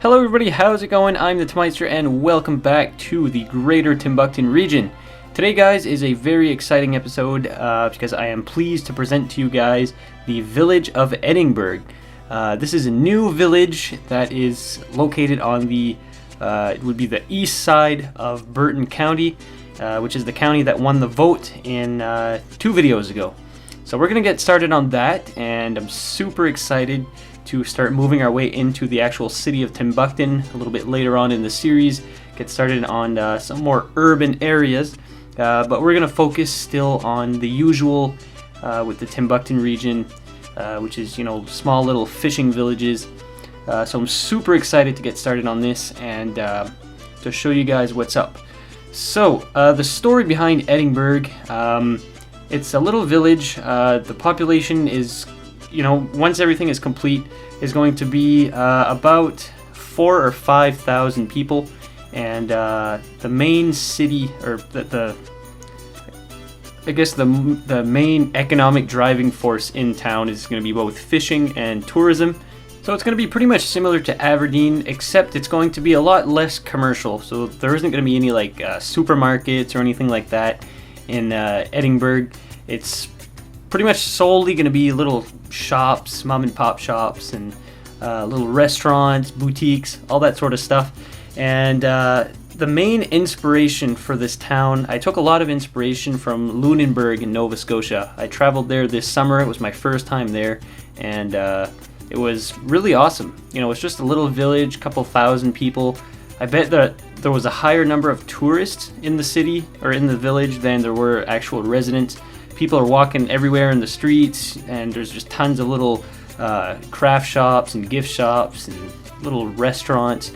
Hello everybody, how's it going? I'm the Tmeister and welcome back to the Greater Timbukton region. Today guys is a very exciting episode because I am pleased to present to you guys the village of Edingberg. This is a new village that is located on the, it would be the east side of Burton County, which is the county that won the vote in 2 videos ago. So we're going to get started on that, and I'm super excited to start moving our way into the actual city of Timbukton a little bit later on in the series, get started on some more urban areas, but we're going to focus still on the usual with the Timbukton region, which is, you know, small little fishing villages. So I'm super excited to get started on this and to show you guys what's up. So the story behind Edingberg, it's a little village. The population is, you know, once everything is complete, is going to be about 4,000 or 5,000 people, and the main city, or I guess the main economic driving force in town is going to be both fishing and tourism. So it's going to be pretty much similar to Aberdeen, except it's going to be a lot less commercial. So there isn't going to be any like supermarkets or anything like that in Edinburgh. It's pretty much solely going to be little shops, mom and pop shops, and little restaurants, boutiques, all that sort of stuff. And the main inspiration for this town, I took a lot of inspiration from Lunenburg in Nova Scotia. I traveled there this summer. It was my first time there, and it was really awesome. You know, it's just a little village, couple thousand people. I bet that there was a higher number of tourists in the city or in the village than there were actual residents. People are walking everywhere in the streets, and there's just tons of little craft shops and gift shops and little restaurants.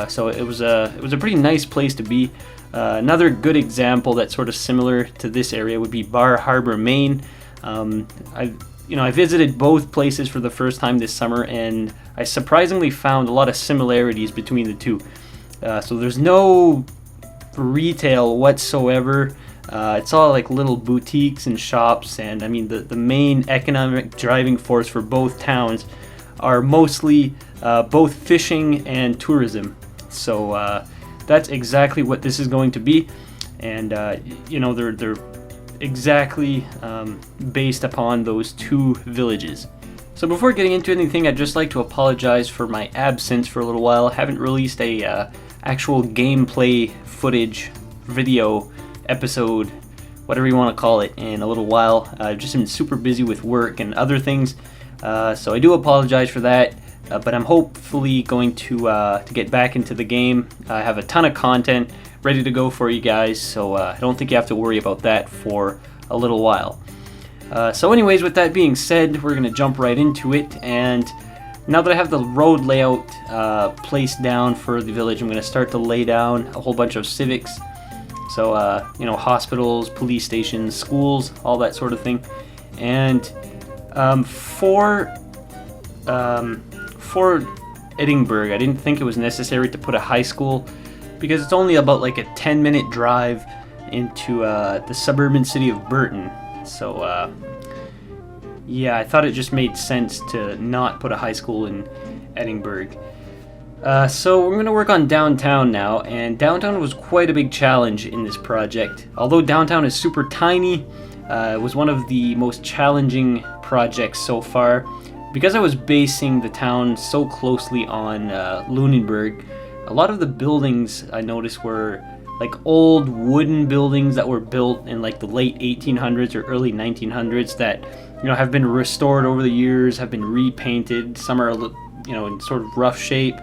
So it was a pretty nice place to be. Another good example that's sort of similar to this area would be Bar Harbor, Maine. I visited both places for the first time this summer, and I surprisingly found a lot of similarities between the two. So there's no retail whatsoever. It's all like little boutiques and shops, and I mean the main economic driving force for both towns are mostly both fishing and tourism. So that's exactly what this is going to be, and you know, they're exactly based upon those 2 villages. So before getting into anything, I'd just like to apologize for my absence for a little while. I haven't released a actual gameplay footage video episode, whatever you want to call it, in a little while. I've just been super busy with work and other things, so I do apologize for that, but I'm hopefully going to get back into the game. I have a ton of content ready to go for you guys, so I don't think you have to worry about that for a little while. So anyways, with that being said, we're going to jump right into it, and now that I have the road layout placed down for the village, I'm going to start to lay down a whole bunch of civics. So, you know, hospitals, police stations, schools, all that sort of thing. And for Edingberg, I didn't think it was necessary to put a high school because it's only about like a 10-minute drive into the suburban city of Burton. So, yeah, I thought it just made sense to not put a high school in Edingberg. So we're going to work on downtown now, and downtown was quite a big challenge in this project. Although downtown is super tiny, it was one of the most challenging projects so far. Because I was basing the town so closely on Lunenburg, a lot of the buildings I noticed were like old wooden buildings that were built in like the late 1800s or early 1900s that, you know, have been restored over the years, have been repainted. Some are, you know, in sort of rough shape.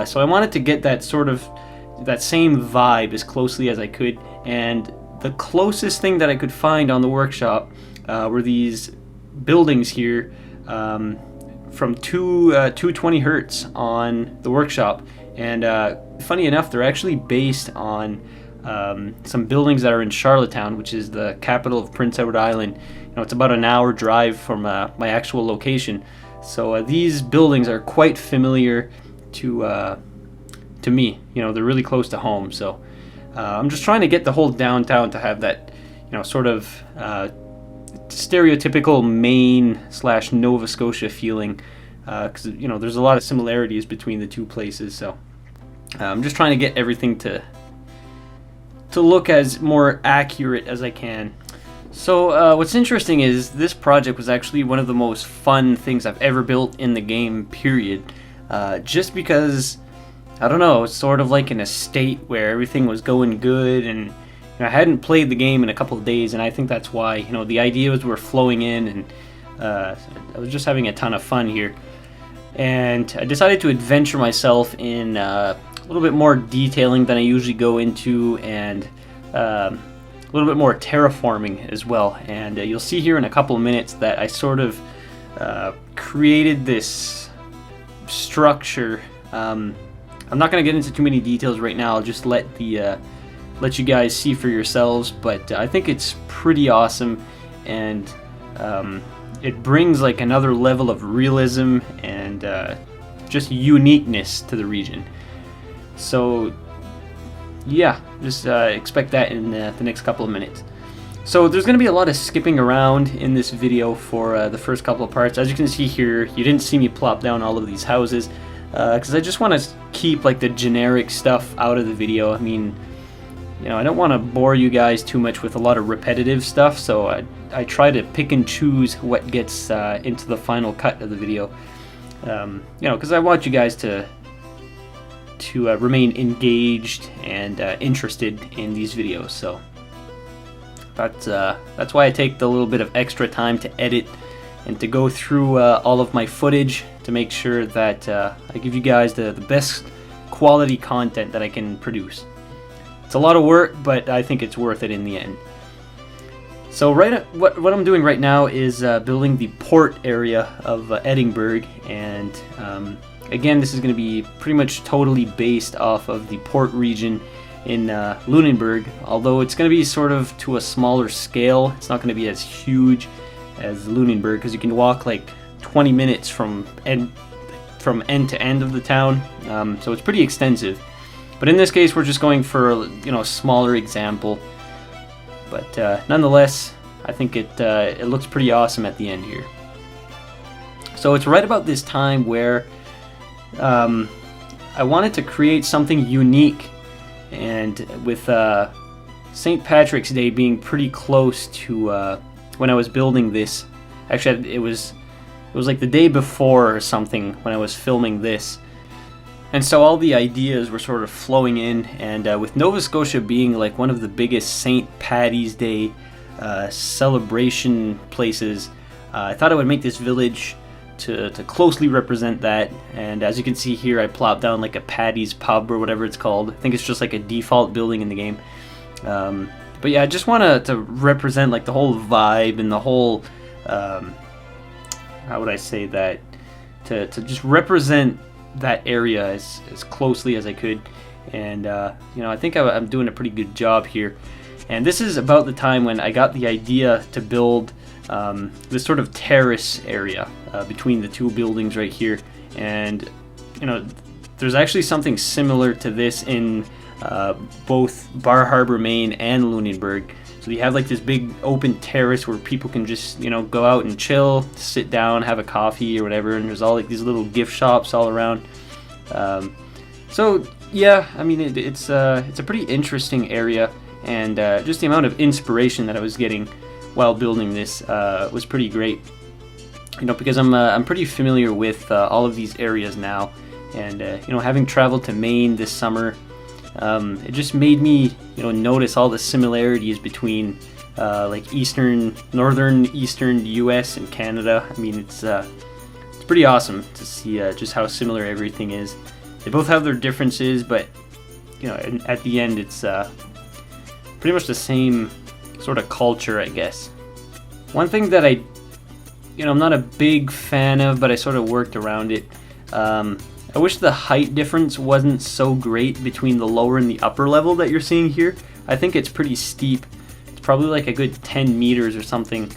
So I wanted to get that same vibe as closely as I could, and the closest thing that I could find on the workshop were these buildings here from 220 Hertz on the workshop, and funny enough, they're actually based on some buildings that are in Charlottetown, which is the capital of Prince Edward Island. You know, it's about an hour drive from my actual location, so these buildings are quite familiar to me. You know, they're really close to home, so I'm just trying to get the whole downtown to have that, you know, sort of stereotypical Maine / Nova Scotia feeling because there's a lot of similarities between the two places. So I'm just trying to get everything to look as more accurate as I can. So what's interesting is this project was actually one of the most fun things I've ever built in the game, period. Just because, I don't know, it's sort of like in a state where everything was going good, and I hadn't played the game in a couple of days, and I think that's why, the ideas were flowing in, and I was just having a ton of fun here. And I decided to adventure myself in a little bit more detailing than I usually go into, and a little bit more terraforming as well. And you'll see here in a couple of minutes that I sort of created this structure. I'm not going to get into too many details right now. I'll just let you guys see for yourselves, but I think it's pretty awesome, and it brings like another level of realism and just uniqueness to the region. So yeah, just expect that in the next couple of minutes. So there's going to be a lot of skipping around in this video for the first couple of parts. As you can see here, you didn't see me plop down all of these houses because I just want to keep like the generic stuff out of the video. I mean, I don't want to bore you guys too much with a lot of repetitive stuff, so I try to pick and choose what gets into the final cut of the video. Because I want you guys to remain engaged and interested in these videos. So that's why I take the little bit of extra time to edit and to go through all of my footage to make sure that I give you guys the best quality content that I can produce. It's a lot of work, but I think it's worth it in the end. So what I'm doing right now is building the port area of Edinburgh, and again, this is going to be pretty much totally based off of the port region in Lunenburg, although it's going to be sort of to a smaller scale. It's not going to be as huge as Lunenburg, because you can walk like 20 minutes from end to end of the town, so it's pretty extensive. But in this case, we're just going for a smaller example. But nonetheless, I think it looks pretty awesome at the end here. So it's right about this time where I wanted to create something unique, and with St. Patrick's Day being pretty close to when I was building this. Actually, it was like the day before or something when I was filming this. And so all the ideas were sort of flowing in, and with Nova Scotia being like one of the biggest St. Paddy's Day celebration places, I thought I would make this village to closely represent that. And as you can see here, I plopped down like a Paddy's pub or whatever it's called. I think it's just like a default building in the game. But yeah, I just want to represent like the whole vibe and the whole, how would I say that, to just represent that area as closely as I could. And I think I'm doing a pretty good job here. And this is about the time when I got the idea to build this sort of terrace area between the two buildings right here. And there's actually something similar to this in both Bar Harbor, Maine and Lunenburg. So you have like this big open terrace where people can just go out and chill, sit down, have a coffee or whatever, and there's all like these little gift shops all around. So yeah, I mean it's a pretty interesting area, and just the amount of inspiration that I was getting while building this was pretty great. Because I'm pretty familiar with all of these areas now, and having traveled to Maine this summer, it just made me notice all the similarities between like northern eastern US and Canada. I mean, it's pretty awesome to see just how similar everything is. They both have their differences, but at the end it's pretty much the same sort of culture, I guess. One thing that I'm not a big fan of, but I sort of worked around it. I wish the height difference wasn't so great between the lower and the upper level that you're seeing here. I think it's pretty steep. It's probably like a good 10 meters or something.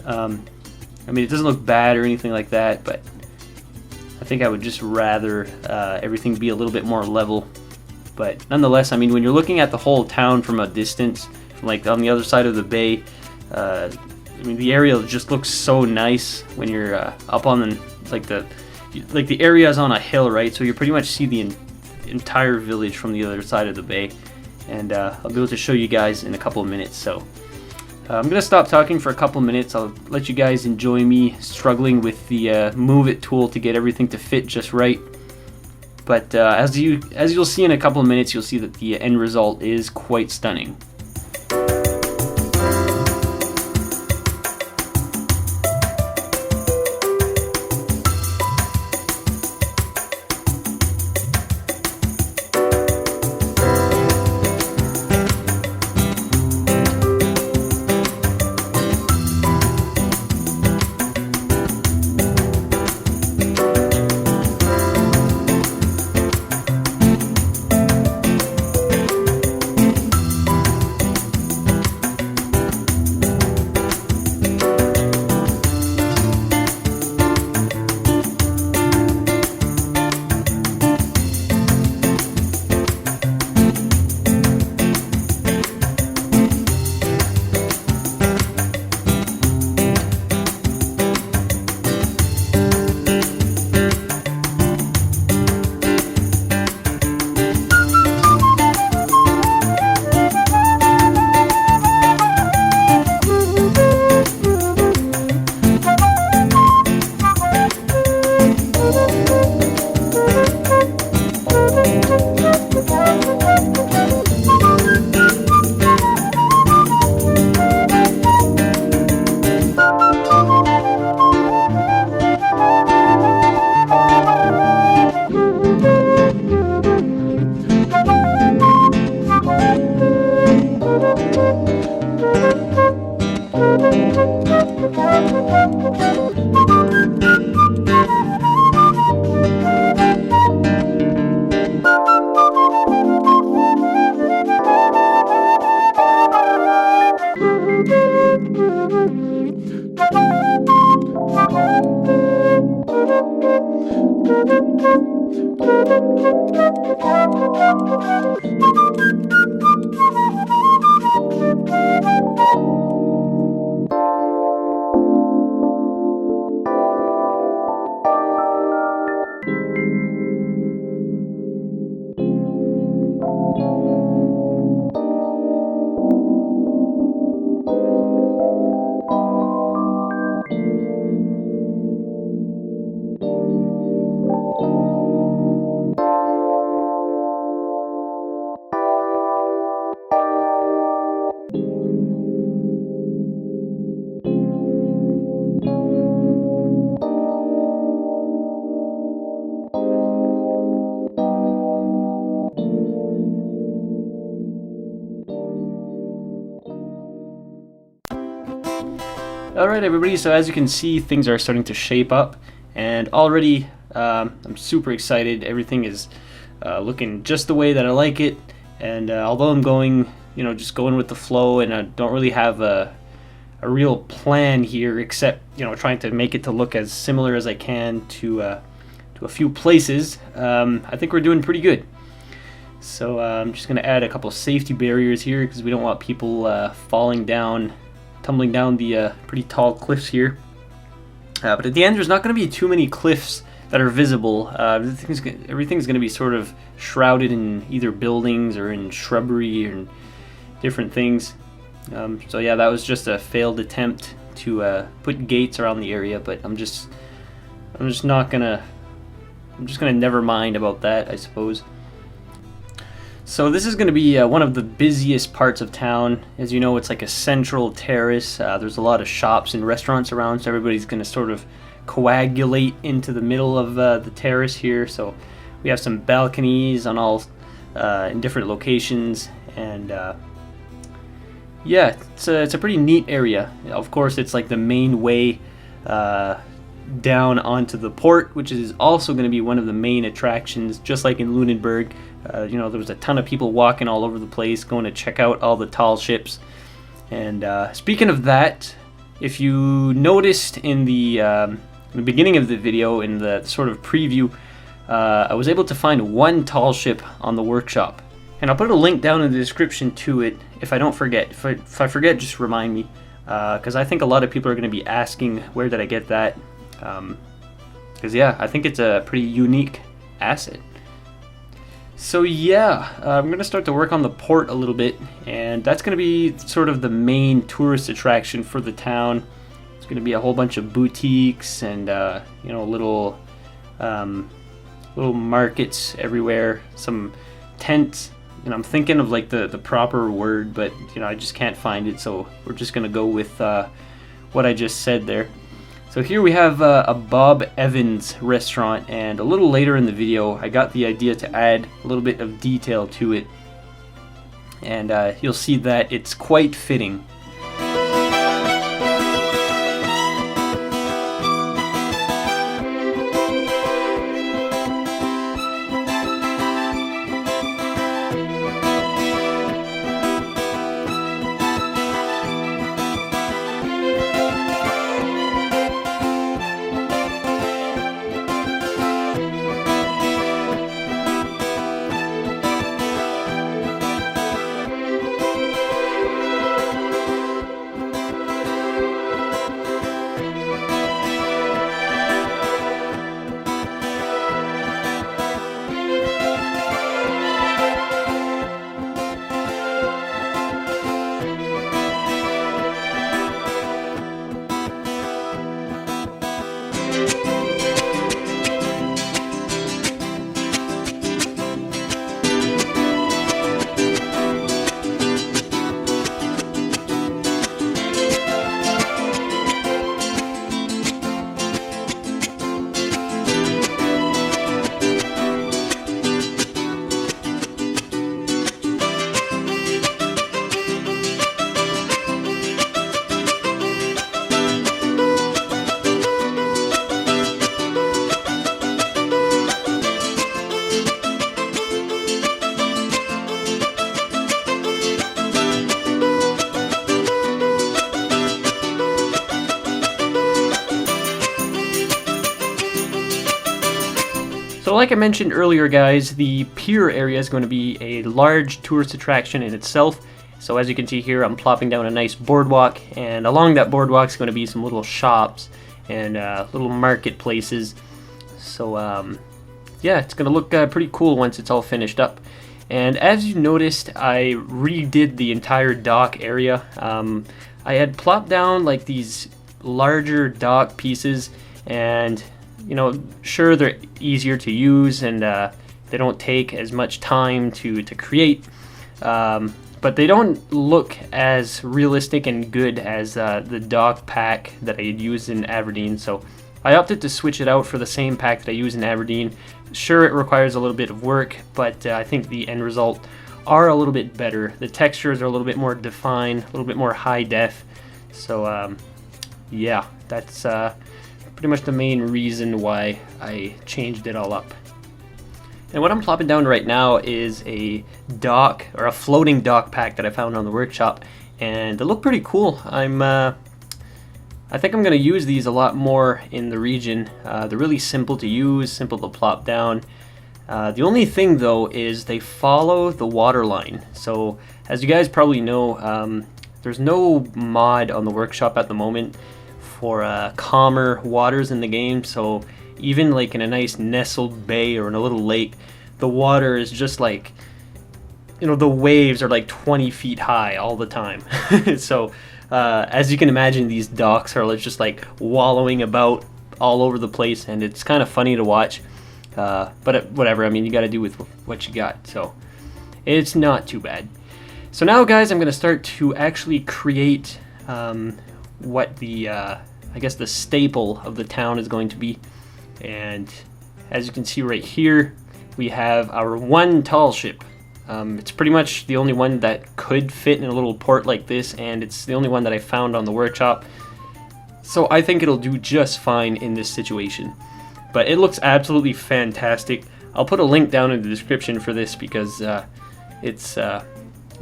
I mean, it doesn't look bad or anything like that, but I think I would just rather everything be a little bit more level. But nonetheless, I mean, when you're looking at the whole town from a distance, from like on the other side of the bay, I mean, the area just looks so nice when you're up on the like the area is on a hill, right? So you pretty much see the entire village from the other side of the bay. And I'll be able to show you guys in a couple of minutes. So I'm gonna stop talking for a couple of minutes. I'll let you guys enjoy me struggling with the Move It tool to get everything to fit just right. But as you'll see in a couple of minutes, you'll see that the end result is quite stunning. Alright everybody, so as you can see, things are starting to shape up, and already I'm super excited. Everything is looking just the way that I like it, and although I'm going, just going with the flow, and I don't really have a real plan here, except, trying to make it to look as similar as I can to a few places, I think we're doing pretty good. So I'm just going to add a couple safety barriers here, because we don't want people tumbling down the pretty tall cliffs here. But at the end, there's not going to be too many cliffs that are visible. Everything's going to be sort of shrouded in either buildings or in shrubbery and different things. So yeah, that was just a failed attempt to put gates around the area, but I'm just gonna never mind about that, I suppose. So this is going to be one of the busiest parts of town. As you know, it's like a central terrace. There's a lot of shops and restaurants around, so everybody's going to sort of coagulate into the middle of the terrace here. So we have some balconies on all in different locations, and yeah, it's a pretty neat area. Of course, it's like the main way down onto the port, which is also going to be one of the main attractions, just like in Lunenburg. There was a ton of people walking all over the place, going to check out all the tall ships. And speaking of that, if you noticed in the beginning of the video, in the sort of preview, I was able to find one tall ship on the workshop. And I'll put a link down in the description to it if I don't forget. If I forget, just remind me, because I think a lot of people are going to be asking, where did I get that? Because yeah, I think it's a pretty unique asset. So yeah, I'm going to start to work on the port a little bit, and that's going to be sort of the main tourist attraction for the town. It's going to be a whole bunch of boutiques and you know, little markets everywhere, some tents, and I'm thinking of like the proper word, but you know, I just can't find it, so we're just going to go with what I just said there. So here we have a Bob Evans restaurant, and a little later in the video I got the idea to add a little bit of detail to it, and you'll see that it's quite fitting. So like I mentioned earlier, guys, the pier area is going to be a large tourist attraction in itself. So as you can see here, I'm plopping down a nice boardwalk, and along that boardwalk is going to be some little shops and little marketplaces. So yeah, it's going to look pretty cool once it's all finished up. And as you noticed, I redid the entire dock area. I had plopped down like these larger dock pieces, and you know, sure, they're easier to use, and they don't take as much time to create, but they don't look as realistic and good as the dock pack that I had used in Aberdeen. So I opted to switch it out for the same pack that I use in Aberdeen. Sure, it requires a little bit of work, but I think the end result are a little bit better. The textures are a little bit more defined, a little bit more high def. So yeah, that's pretty much the main reason why I changed it all up. And what I'm plopping down right now is a dock, or a floating dock pack that I found on the workshop, and they look pretty cool. I think I'm going to use these a lot more in the region. They're really simple to use, simple to plop down. The only thing though is they follow the water line. So as you guys probably know, there's no mod on the workshop at the moment for calmer waters in the game. So even like in a nice nestled bay or in a little lake, the water is just like, you know, the waves are like 20 feet high all the time. So as you can imagine, these docks are just like wallowing about all over the place, and it's kind of funny to watch. But whatever, I mean, you got to do with what you got, so it's not too bad. So now, guys, I'm going to start to actually create what the, I guess, the staple of the town is going to be. And as you can see right here, we have our one tall ship. It's pretty much the only one that could fit in a little port like this, and it's the only one that I found on the workshop. So I think it'll do just fine in this situation. But it looks absolutely fantastic. I'll put a link down in the description for this because it's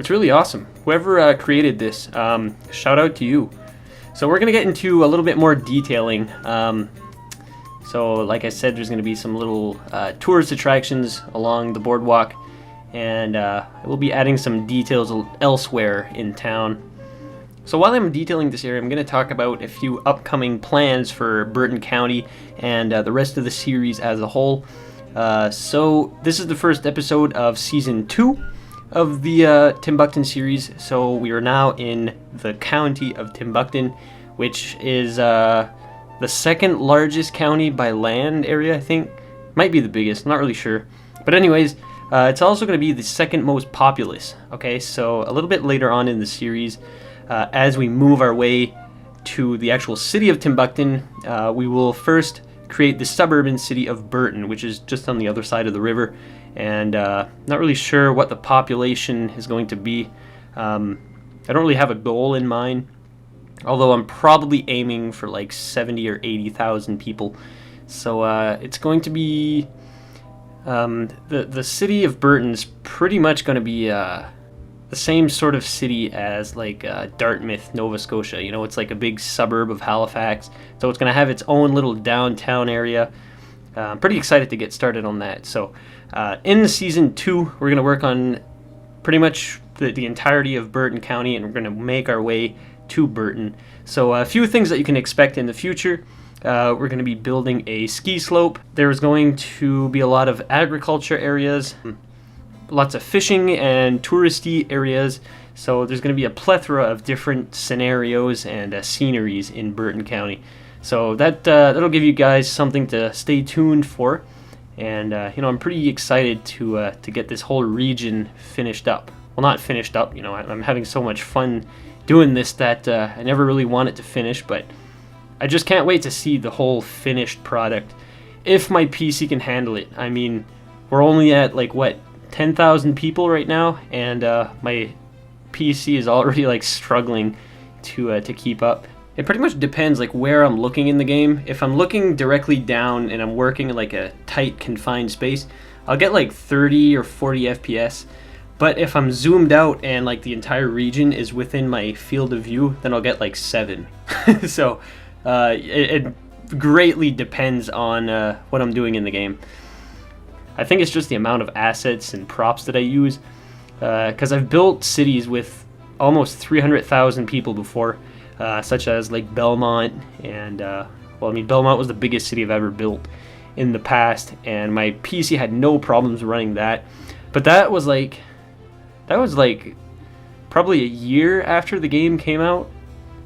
really awesome. Whoever created this, shout out to you. So we're gonna get into a little bit more detailing. So like I said, there's gonna be some little tourist attractions along the boardwalk, and we'll be adding some details elsewhere in town. So while I'm detailing this area, I'm going to talk about a few upcoming plans for Burton County and the rest of the series as a whole. So this is the first episode of Season 2 of the Timbukton series. So we are now in the county of Timbukton, which is the second largest county by land area, I think. Might be the biggest, not really sure. But anyways, it's also going to be the second most populous. Okay, so a little bit later on in the series, as we move our way to the actual city of Timbukton, we will first create the suburban city of Burton, which is just on the other side of the river, and not really sure what the population is going to be. I don't really have a goal in mind, although I'm probably aiming for like 70 or 80,000 people. So it's going to be the city of Burton's pretty much going to be the same sort of city as like Dartmouth, Nova Scotia. You know, it's like a big suburb of Halifax, so it's going to have its own little downtown area. I'm pretty excited to get started on that. So in Season 2, we're going to work on pretty much the entirety of Burton County, and we're going to make our way to Burton. So a few things that you can expect in the future. We're going to be building a ski slope. There's going to be a lot of agriculture areas, lots of fishing and touristy areas. So there's going to be a plethora of different scenarios and sceneries in Burton County. So that'll give you guys something to stay tuned for. And I'm pretty excited to get this whole region finished up. Well, not finished up. I'm having so much fun doing this that I never really want it to finish, but I just can't wait to see the whole finished product if my PC can handle it. I mean, we're only at 10,000 people right now, and my PC is already struggling to keep up. It pretty much depends where I'm looking in the game. If I'm looking directly down and I'm working in a tight confined space, I'll get 30 or 40 FPS. But if I'm zoomed out and the entire region is within my field of view, then I'll get 7. So it greatly depends on what I'm doing in the game. I think it's just the amount of assets and props that I use, because I've built cities with almost 300,000 people before, such as Belmont, and Belmont was the biggest city I've ever built in the past, and my PC had no problems running that. But that was probably a year after the game came out,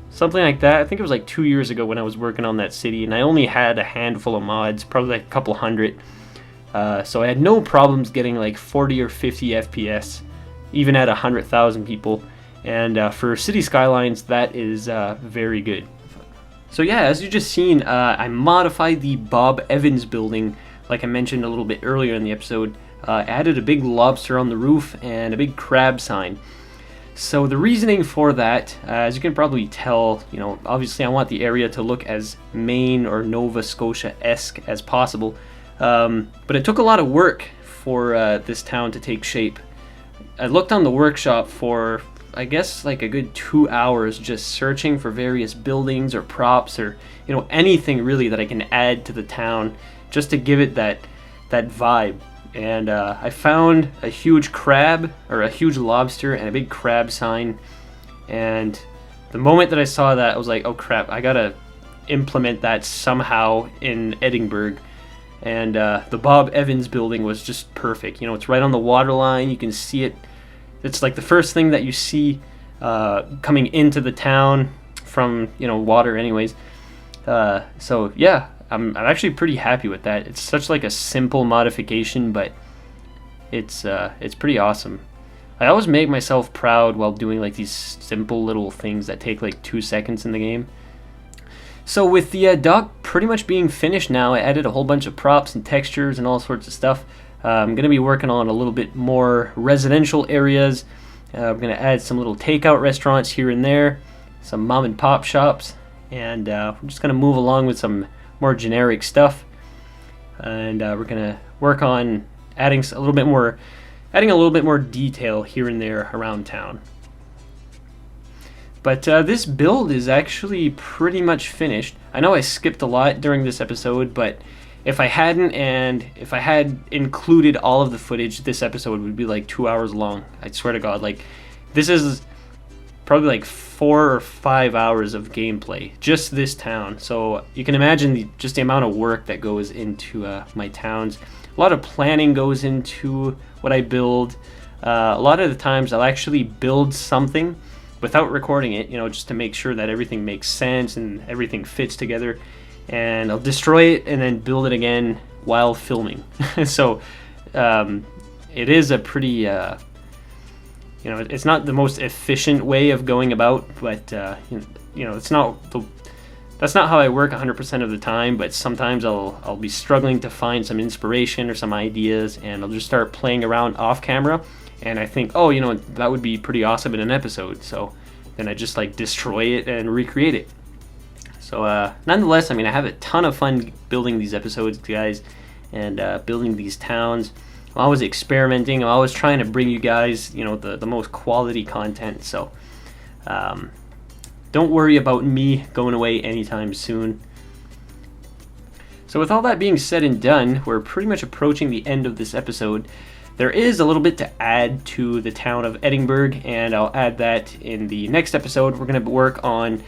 something like that. I think it was 2 years ago when I was working on that city, and I only had a handful of mods, probably a couple hundred. So I had no problems getting 40 or 50 FPS, even at 100,000 people. And for City Skylines, that is very good. So yeah, as you just seen, I modified the Bob Evans building, like I mentioned a little bit earlier in the episode. Added a big lobster on the roof and a big crab sign. So the reasoning for that, as you can probably tell, obviously I want the area to look as Maine or Nova Scotia-esque as possible. But it took a lot of work for this town to take shape. I looked on the workshop for, I guess, a good 2 hours just searching for various buildings or props or, anything really that I can add to the town just to give it that vibe. And I found a huge crab, or a huge lobster, and a big crab sign. And the moment that I saw that, I was like, oh crap, I gotta implement that somehow in Edingberg. And the Bob Evans building was just perfect. It's right on the water line. You can see it. It's the first thing that you see coming into the town from, water anyways. So yeah, I'm actually pretty happy with that. It's such a simple modification, but it's pretty awesome. I always make myself proud while doing these simple little things that take 2 seconds in the game. So with the dock pretty much being finished now, I added a whole bunch of props and textures and all sorts of stuff. I'm going to be working on a little bit more residential areas. I'm going to add some little takeout restaurants here and there, some mom and pop shops, and we're just going to move along with some more generic stuff. And we're going to work on adding a little bit more detail here and there around town. But this build is actually pretty much finished. I know I skipped a lot during this episode, but if I hadn't, and if I had included all of the footage, this episode would be 2 hours long. I swear to God, this is probably like 4 or 5 hours of gameplay, just this town. So you can imagine just the amount of work that goes into my towns. A lot of planning goes into what I build. A lot of the times I'll actually build something without recording it, just to make sure that everything makes sense and everything fits together. And I'll destroy it and then build it again while filming. So it is a pretty, it's not the most efficient way of going about, but it's not that's not how I work 100% of the time. But sometimes I'll be struggling to find some inspiration or some ideas, and I'll just start playing around off camera. And I think, that would be pretty awesome in an episode. So then I just like destroy it and recreate it. So nonetheless, I have a ton of fun building these episodes, guys, and building these towns. I'm always experimenting. I'm always trying to bring you guys, the most quality content. So don't worry about me going away anytime soon. So with all that being said and done, we're pretty much approaching the end of this episode. There is a little bit to add to the town of Edingberg, and I'll add that in the next episode. We're going to work on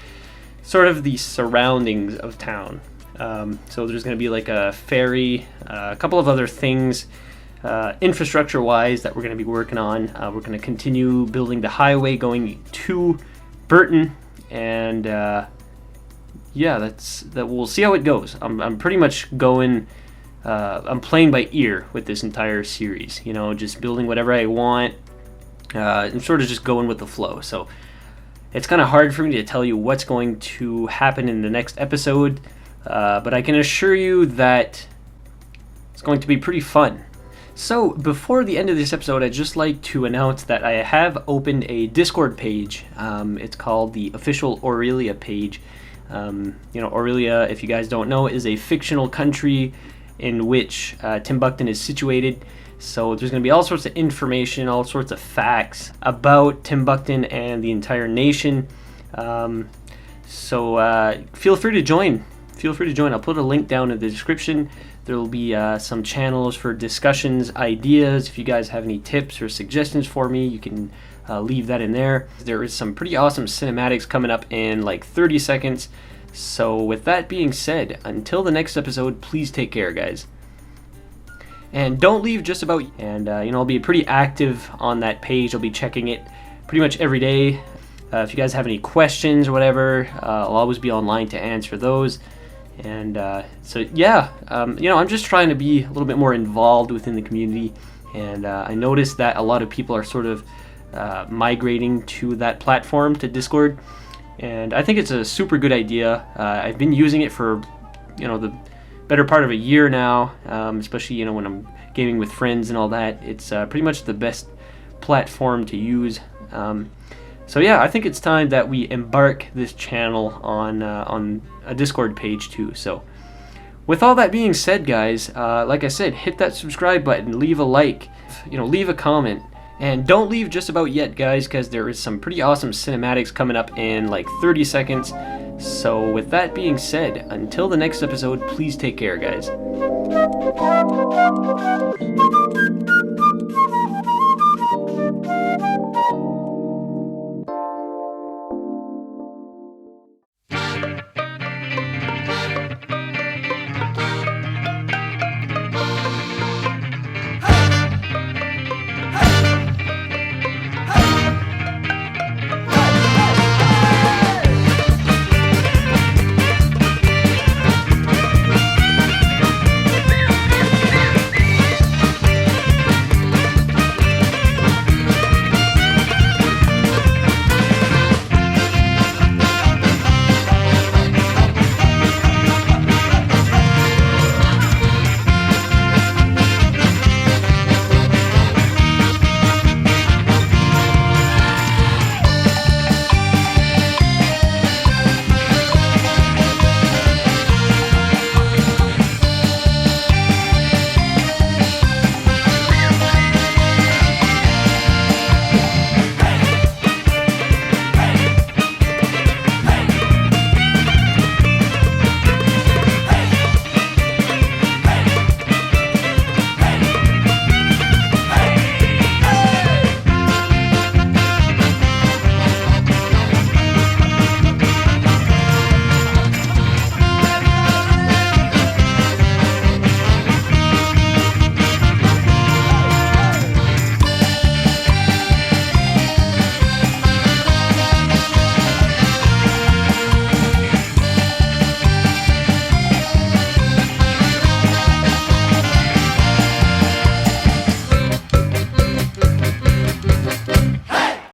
sort of the surroundings of town. So there's going to be like a ferry, a couple of other things infrastructure-wise that we're going to be working on. We're going to continue building the highway going to Burton, and we'll see how it goes. I'm pretty much going. I'm playing by ear with this entire series, just building whatever I want. I'm sort of just going with the flow. So it's kind of hard for me to tell you what's going to happen in the next episode, but I can assure you that it's going to be pretty fun. So before the end of this episode, I'd just like to announce that I have opened a Discord page. It's called the official Aurelia page. Aurelia, if you guys don't know, is a fictional country in which Timbukton is situated. So there's going to be all sorts of information, all sorts of facts about Timbukton and the entire nation. So feel free to join. I'll put a link down in the description. There will be some channels for discussions, ideas. If you guys have any tips or suggestions for me, you can leave that in there. There is some pretty awesome cinematics coming up in like 30 seconds. So with that being said, until the next episode, please take care, guys. And don't leave just about. And I'll be pretty active on that page. I'll be checking it pretty much every day. If you guys have any questions or whatever, I'll always be online to answer those. And I'm just trying to be a little bit more involved within the community. And I noticed that a lot of people are sort of migrating to that platform, to Discord. And I think it's a super good idea. I've been using it for, the better part of a year now, especially, when I'm gaming with friends and all that. It's pretty much the best platform to use. I think it's time that we embark this channel on a Discord page too. So with all that being said, guys, like I said, hit that subscribe button, leave a like, leave a comment. And don't leave just about yet, guys, because there is some pretty awesome cinematics coming up in like 30 seconds. So with that being said, until the next episode, please take care, guys.